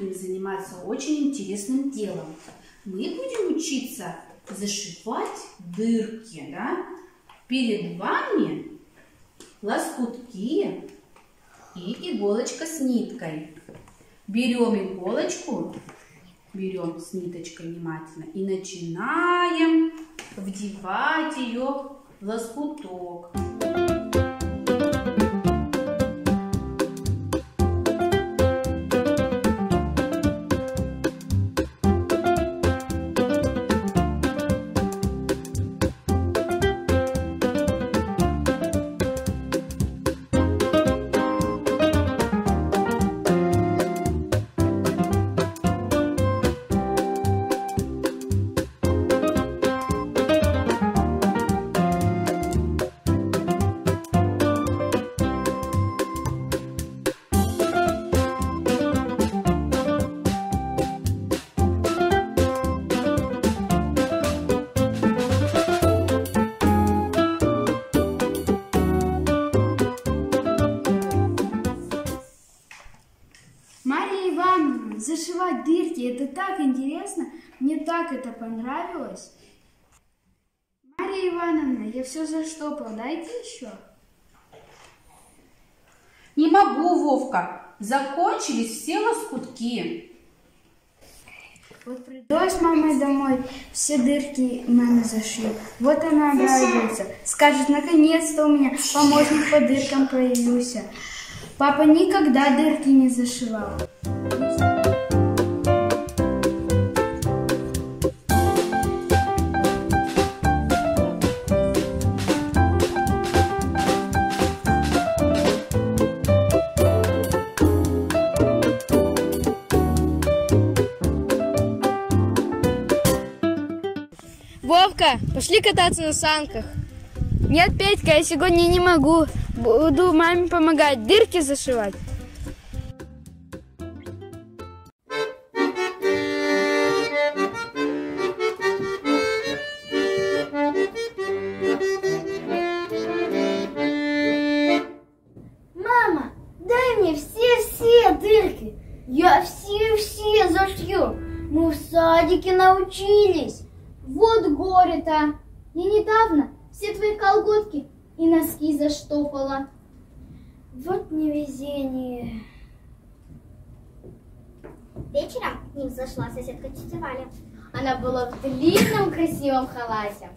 будем заниматься очень интересным делом. Мы будем учиться зашивать дырки, да? Перед вами лоскутки и иголочка с ниткой. Берем иголочку, берем с ниточкой внимательно и начинаем вдевать ее в лоскуток. Мария Ивановна, зашивать дырки, это так интересно, мне так это понравилось. Мария Ивановна, я все заштопала, дайте еще. Не могу, Вовка, закончились все лоскутки. Вот приду с мамой домой, все дырки мама зашью. Вот она обрадуется, скажет, наконец-то у меня помощник по дыркам появился. Папа никогда дырки не зашивал. Вовка, пошли кататься на санках. Нет, Петька, я сегодня не могу. Буду маме помогать дырки зашивать. Мама, дай мне все дырки. Я все зашью. Мы в садике научились. Вот горе-то. Я недавно все твои колготки и носки заштопала. Вот невезение. Вечером к ним зашла соседка тетя Валя. Она была в длинном красивом халате.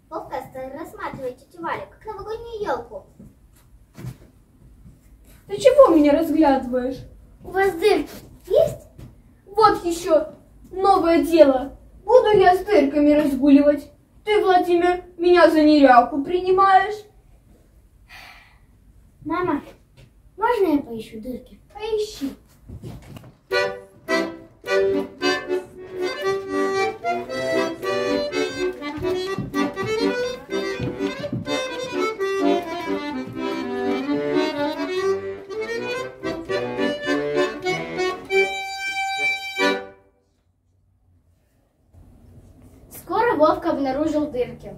Вовка стал рассматривать тетю Валю, как новогоднюю елку. Ты чего меня разглядываешь? У вас дырки есть? Вот еще новое дело. Буду я с дырками разгуливать. Ты, Владимир, меня за неряху принимаешь? Мама, можно я поищу дырки? Поищи. Скоро Вовка обнаружил дырки.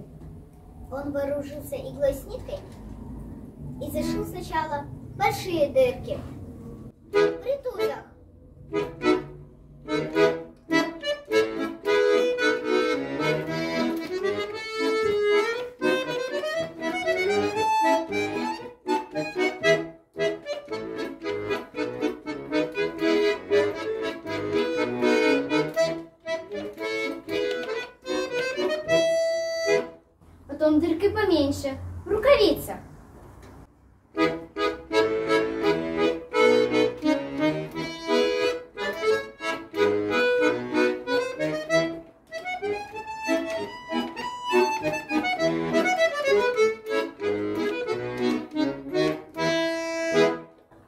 Он вооружился иглой с ниткой и зашил сначала большие дырки в притулях. Потом дырки поменьше, в рукавицах.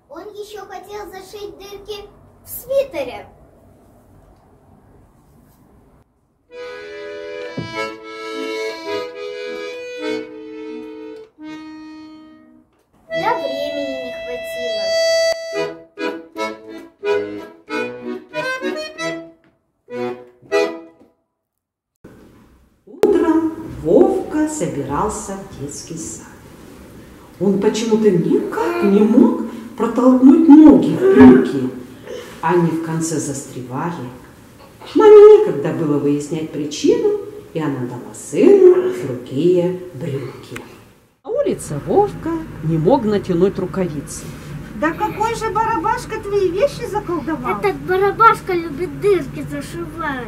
Он еще хотел зашить дырки в свитере. Да времени не хватило. Утром Вовка собирался в детский сад. Он почему-то никак не мог протолкнуть ноги в брюки. Они в конце застревали. Маме некогда было выяснять причину, и она дала сыну другие брюки. На улице Вовка не мог натянуть рукавицы. Да какой же Барабашка твои вещи заколдовал? Этот Барабашка любит дырки зашивать.